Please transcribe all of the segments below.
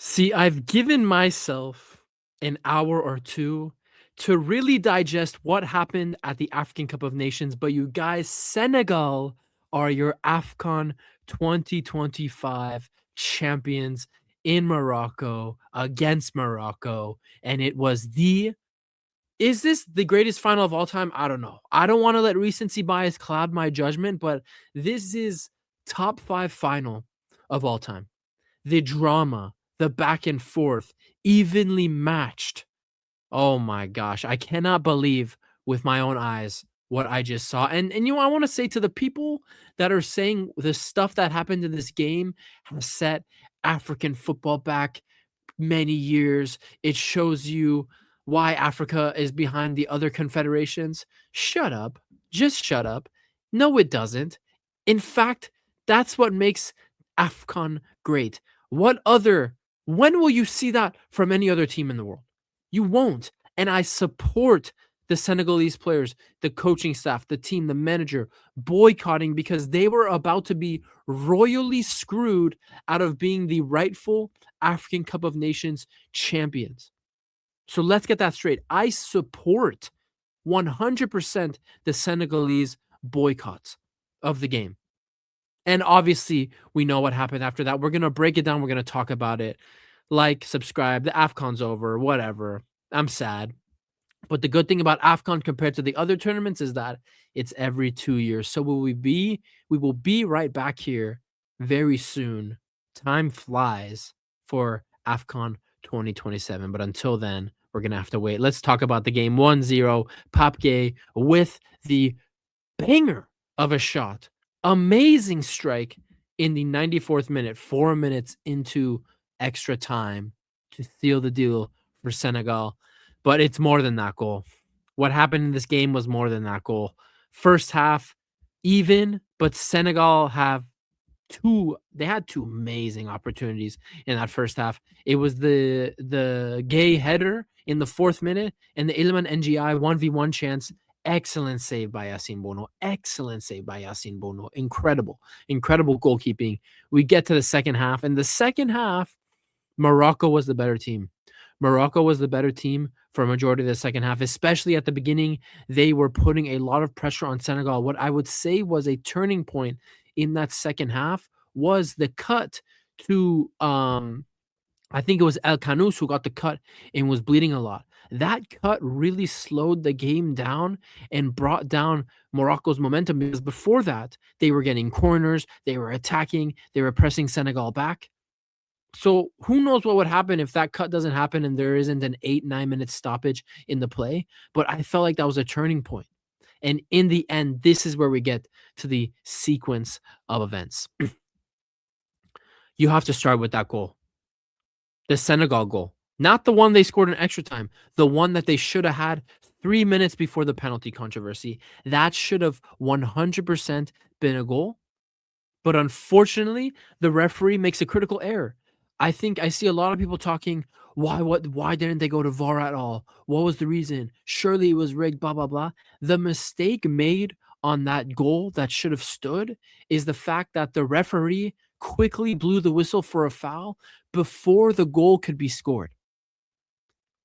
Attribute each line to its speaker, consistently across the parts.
Speaker 1: See, I've given myself an hour or two to really digest what happened at the African Cup of Nations, but you guys, Senegal are your Afcon 2025 champions in Morocco against Morocco. And it was is this the greatest final of all time? I don't know. I don't want to let recency bias cloud my judgment, but this is top 5 final of all time. The drama, the back and forth, evenly matched. Oh my gosh, I cannot believe with my own eyes what I just saw. And I want to say to the people that are saying the stuff that happened in this game has set African football back many years. It shows you why Africa is behind the other confederations. Shut up. Just shut up. No, it doesn't. In fact, that's what makes Afcon great. When will you see that from any other team in the world? You won't. And I support the Senegalese players, the coaching staff, the team, the manager boycotting because they were about to be royally screwed out of being the rightful African Cup of Nations champions. So let's get that straight. I support 100% the Senegalese boycotts of the game. And obviously, we know what happened after that. We're going to break it down. We're going to talk about it. Like, subscribe. The Afcon's over, whatever. I'm sad. But the good thing about Afcon compared to the other tournaments is that it's every 2 years. So we will be right back here very soon. Time flies for Afcon 2027. But until then, we're going to have to wait. Let's talk about the game. 1-0, Gueye with the banger of a shot. Amazing strike in the 94th minute, 4 minutes into extra time to seal the deal for Senegal. But it's more than that goal. What happened in this game was more than that goal. First half, even, but Senegal had two amazing opportunities in that first half. It was the Gueye header in the 4th minute and the Iliman NGI 1v1 chance. Excellent save by Yassine Bono. Incredible goalkeeping. We get to the second half. In the second half, Morocco was the better team. For a majority of the second half, especially at the beginning. They were putting a lot of pressure on Senegal. What I would say was a turning point in that second half was the cut to I think it was El Canous who got the cut and was bleeding a lot. That cut really slowed the game down and brought down Morocco's momentum because before that, they were getting corners, they were attacking, they were pressing Senegal back. So who knows what would happen if that cut doesn't happen and there isn't an 8-9 minute stoppage in the play. But I felt like that was a turning point. And in the end, this is where we get to the sequence of events. You have to start with that goal. The Senegal goal. Not the one they scored in extra time. The one that they should have had 3 minutes before the penalty controversy. That should have 100% been a goal. But unfortunately, the referee makes a critical error. I think I see a lot of people talking, why didn't they go to VAR at all? What was the reason? Surely it was rigged, blah, blah, blah. The mistake made on that goal that should have stood is the fact that the referee quickly blew the whistle for a foul before the goal could be scored.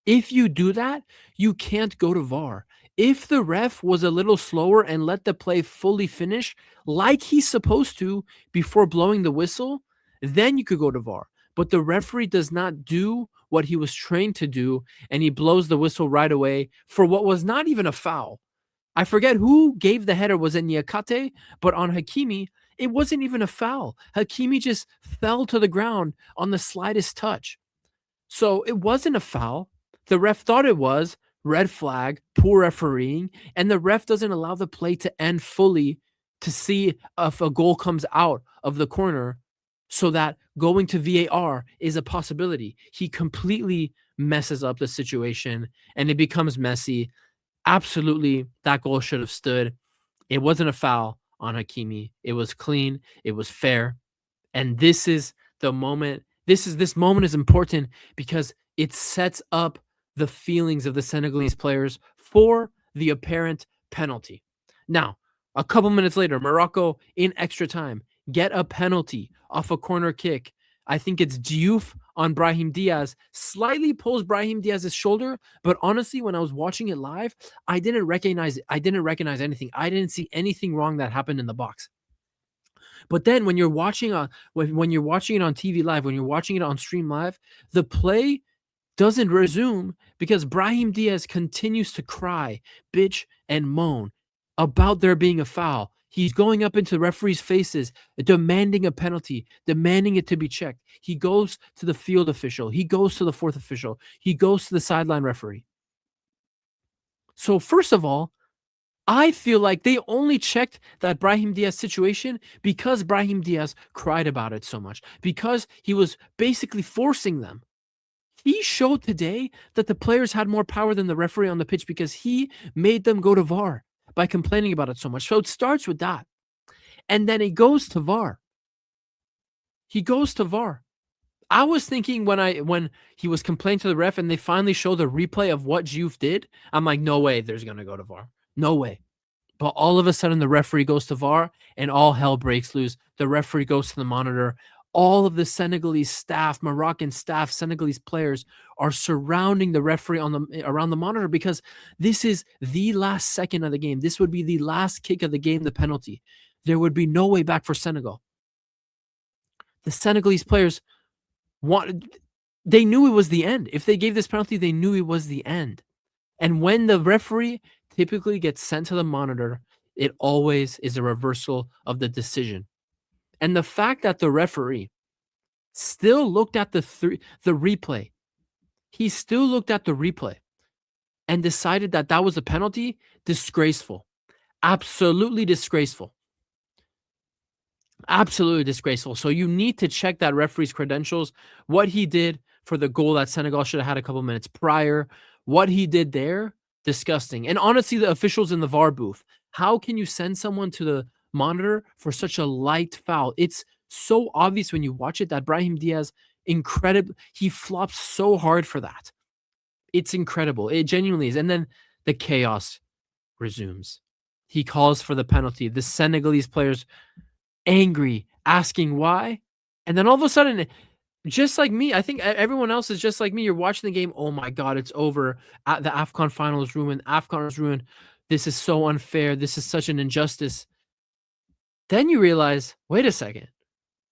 Speaker 1: If you do that, you can't go to VAR. If the ref was a little slower and let the play fully finish like he's supposed to before blowing the whistle, then you could go to VAR. But the referee does not do what he was trained to do, and he blows the whistle right away for what was not even a foul. I forget who gave the header. Was it Niakate? But on Hakimi, it wasn't even a foul. Hakimi just fell to the ground on the slightest touch. So it wasn't a foul. The ref thought it was. Red flag, poor refereeing, and the ref doesn't allow the play to end fully to see if a goal comes out of the corner so that going to VAR is a possibility. He completely messes up the situation and it becomes messy. Absolutely, that goal should have stood. It wasn't a foul on Hakimi. It was clean. It was fair. And this is the moment. This moment is important because it sets up the feelings of the Senegalese players for the apparent penalty. Now, a couple minutes later, Morocco in extra time get a penalty off a corner kick. I think it's Diouf on Brahim Diaz, slightly pulls Brahim Diaz's shoulder, but honestly, when I was watching it live, I didn't recognize anything. I didn't see anything wrong that happened in the box. But then when you're watching when you're watching it on TV live, when you're watching it on stream live, the play doesn't resume because Brahim Diaz continues to cry, bitch, and moan about there being a foul. He's going up into referees' faces, demanding a penalty, demanding it to be checked. He goes to the field official. He goes to the fourth official. He goes to the sideline referee. So first of all, I feel like they only checked that Brahim Diaz situation because Brahim Diaz cried about it so much, because he was basically forcing them. He showed today that the players had more power than the referee on the pitch because he made them go to VAR by complaining about it so much. So it starts with that. And then it goes to VAR. He goes to VAR. I was thinking when he was complaining to the ref and they finally show the replay of what Juve did, I'm like, no way there's going to go to VAR. No way. But all of a sudden, the referee goes to VAR and all hell breaks loose. The referee goes to the monitor. All of the Senegalese staff, Moroccan staff, Senegalese players are surrounding the referee around the monitor because this is the last second of the game. This would be the last kick of the game, the penalty. There would be no way back for Senegal. The Senegalese players they knew it was the end. If they gave this penalty, they knew it was the end. And when the referee typically gets sent to the monitor, it always is a reversal of the decision. And the fact that the referee still looked at the replay, he still looked at the replay and decided that that was a penalty, disgraceful. Absolutely disgraceful. Absolutely disgraceful. So you need to check that referee's credentials, what he did for the goal that Senegal should have had a couple minutes prior, what he did there, disgusting. And honestly, the officials in the VAR booth, how can you send someone to the monitor for such a light foul? It's so obvious when you watch it that Brahim Diaz, he flops so hard for that. It's incredible. It genuinely is. And then the chaos resumes. He calls for the penalty. The Senegalese players angry, asking why. And then all of a sudden, just like me, I think everyone else is just like me. You're watching the game. Oh my God, it's over. The Afcon final is ruined. Afcon is ruined. This is so unfair. This is such an injustice. Then you realize, wait a second.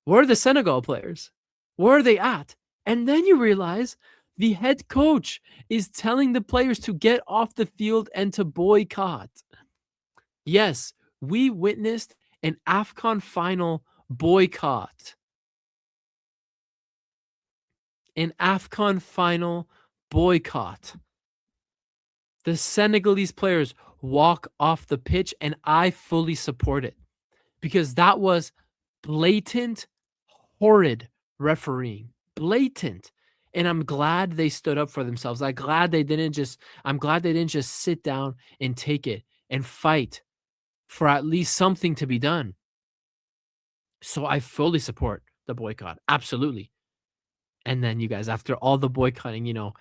Speaker 1: Where are the Senegal players? Where are they at? And then you realize the head coach is telling the players to get off the field and to boycott. Yes, we witnessed an Afcon final boycott. An Afcon final boycott. The Senegalese players walk off the pitch, and I fully support it because that was blatant, horrid refereeing. Blatant. And I'm glad they stood up for themselves. I'm glad they didn't just sit down and take it and fight for at least something to be done. So I fully support the boycott. Absolutely. And then you guys, after all the boycotting,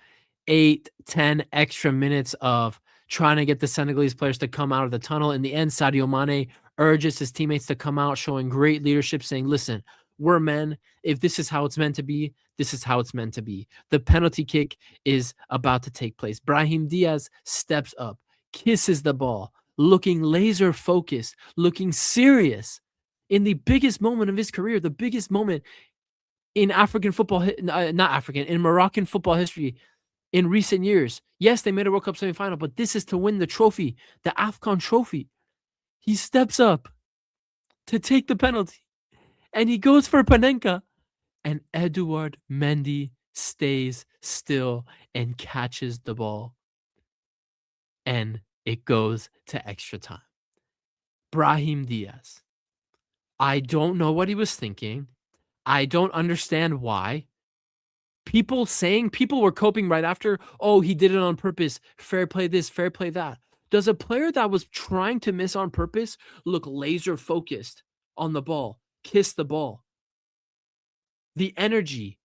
Speaker 1: 8, 10 extra minutes of trying to get the Senegalese players to come out of the tunnel. In the end, Sadio Mane urges his teammates to come out, showing great leadership, saying, listen, we're men. If this is how it's meant to be, this is how it's meant to be. The penalty kick is about to take place. Brahim Diaz steps up, kisses the ball, looking laser focused, looking serious in the biggest moment of his career, the biggest moment in African football, in Moroccan football history in recent years. Yes, they made a World Cup semifinal, but this is to win the trophy, the Afcon trophy. He steps up to take the penalty, and he goes for panenka, and Edouard Mendy stays still and catches the ball, and it goes to extra time. Brahim Diaz. I don't know what he was thinking. I don't understand why. People were coping right after, oh, he did it on purpose. Fair play this, fair play that. Does a player that was trying to miss on purpose look laser focused on the ball, kiss the ball? The energy,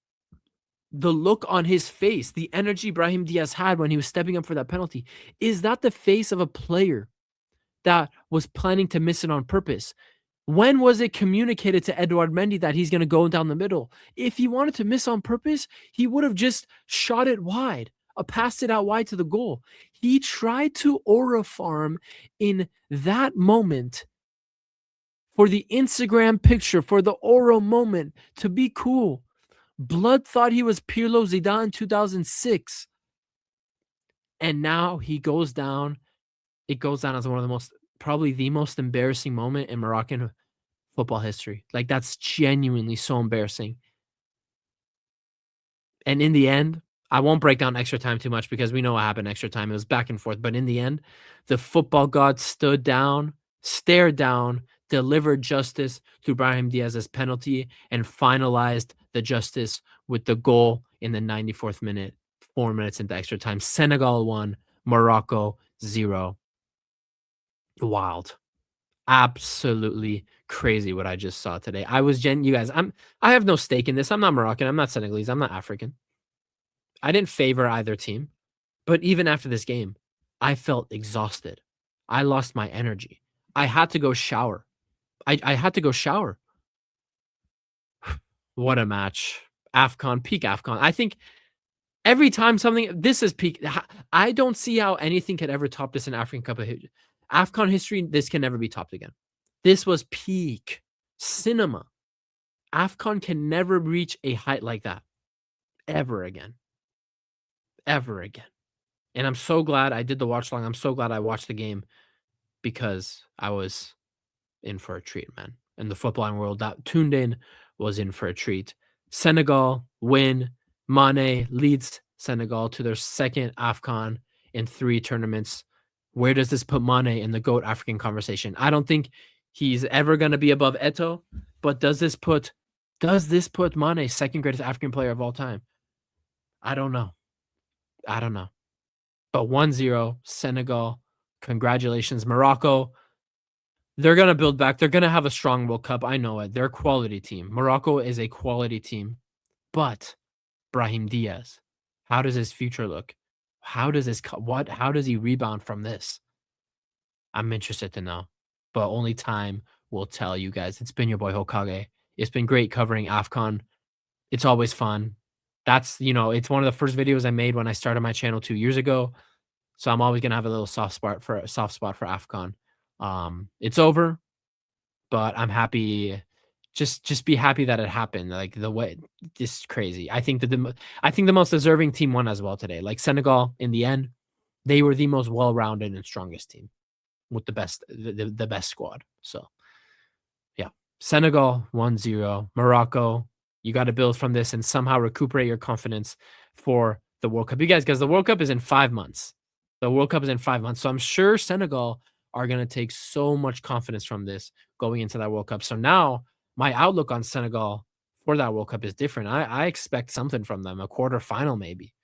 Speaker 1: the look on his face, the energy Brahim Diaz had when he was stepping up for that penalty, is that the face of a player that was planning to miss it on purpose? When was it communicated to Edouard Mendy that he's going to go down the middle? If he wanted to miss on purpose, he would have just shot it wide, passed it out wide to the goal. He tried to aura farm in that moment for the Instagram picture, for the aura moment, to be cool. Blood thought he was Pirlo Zidane in 2006. And now he goes down. It goes down as one of the most, probably the most embarrassing moment in Moroccan football history. Like, that's genuinely so embarrassing. And in the end, I won't break down extra time too much because we know what happened extra time. It was back and forth. But in the end, the football god stood down, stared down, delivered justice through Brahim Diaz's penalty, and finalized the justice with the goal in the 94th minute, 4 minutes into extra time. Senegal 1, Morocco 0. Wild. Absolutely crazy what I just saw today. You guys, I have no stake in this. I'm not Moroccan. I'm not Senegalese. I'm not African. I didn't favor either team. But even after this game, I felt exhausted. I lost my energy. I had to go shower. I had to go shower. What a match. Afcon, peak Afcon. I think every time this is peak. I don't see how anything could ever top this in African Cup of Afcon history. This can never be topped again. This was peak cinema. Afcon can never reach a height like that ever again. Ever again. And I'm so glad I did the watch long. I'm so glad I watched the game because I was in for a treat, man. And the footballing world that tuned in was in for a treat. Senegal win. Mane leads Senegal to their second AFCON in 3 tournaments. Where does this put Mane in the GOAT African conversation? I don't think he's ever going to be above Eto'o, but does this put Mane second greatest African player of all time? I don't know. But 1-0 Senegal. Congratulations, Morocco. They're going to build back. They're going to have a strong World Cup. I know it. They're a quality team. Morocco is a quality team. But Brahim Diaz, how does his future look? How does he rebound from this? I'm interested to know. But only time will tell, you guys. It's been your boy Hokage. It's been great covering AFCON. It's always fun. It's one of the first videos I made when I started my channel 2 years ago. So I'm always gonna have a little soft spot for AFCON. It's over, but I'm happy. Just be happy that it happened. Like, the way, just crazy. I think the most deserving team won as well today. Like, Senegal, in the end, they were the most well-rounded and strongest team with the best squad. So yeah, Senegal 1-0. Morocco, you got to build from this and somehow recuperate your confidence for the World Cup. You guys, because the World Cup is in 5 months. The World Cup is in 5 months. So I'm sure Senegal are going to take so much confidence from this going into that World Cup. So now my outlook on Senegal for that World Cup is different. I expect something from them, a quarterfinal maybe.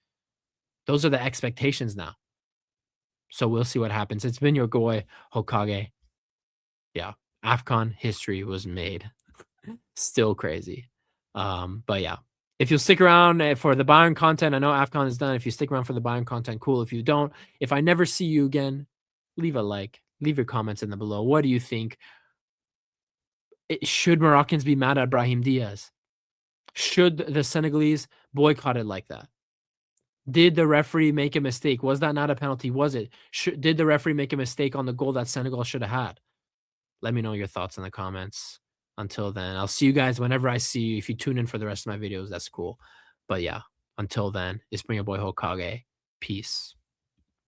Speaker 1: Those are the expectations now. So we'll see what happens. It's been your Gueye Hokage. Yeah, AFCON history was made. Still crazy. But yeah, if you'll stick around for the Bayern content, I know AFCON is done. If you stick around for the Bayern content, cool. If you don't, if I never see you again, leave a like, leave your comments in the below. What do you think? Should Moroccans be mad at Brahim Diaz? Should the Senegalese boycott it like that? Did the referee make a mistake? Was that not a penalty? Was it? Did the referee make a mistake on the goal that Senegal should have had? Let me know your thoughts in the comments. Until then, I'll see you guys whenever I see you. If you tune in for the rest of my videos, that's cool. But yeah, until then, it's been your boy Hokage. Peace.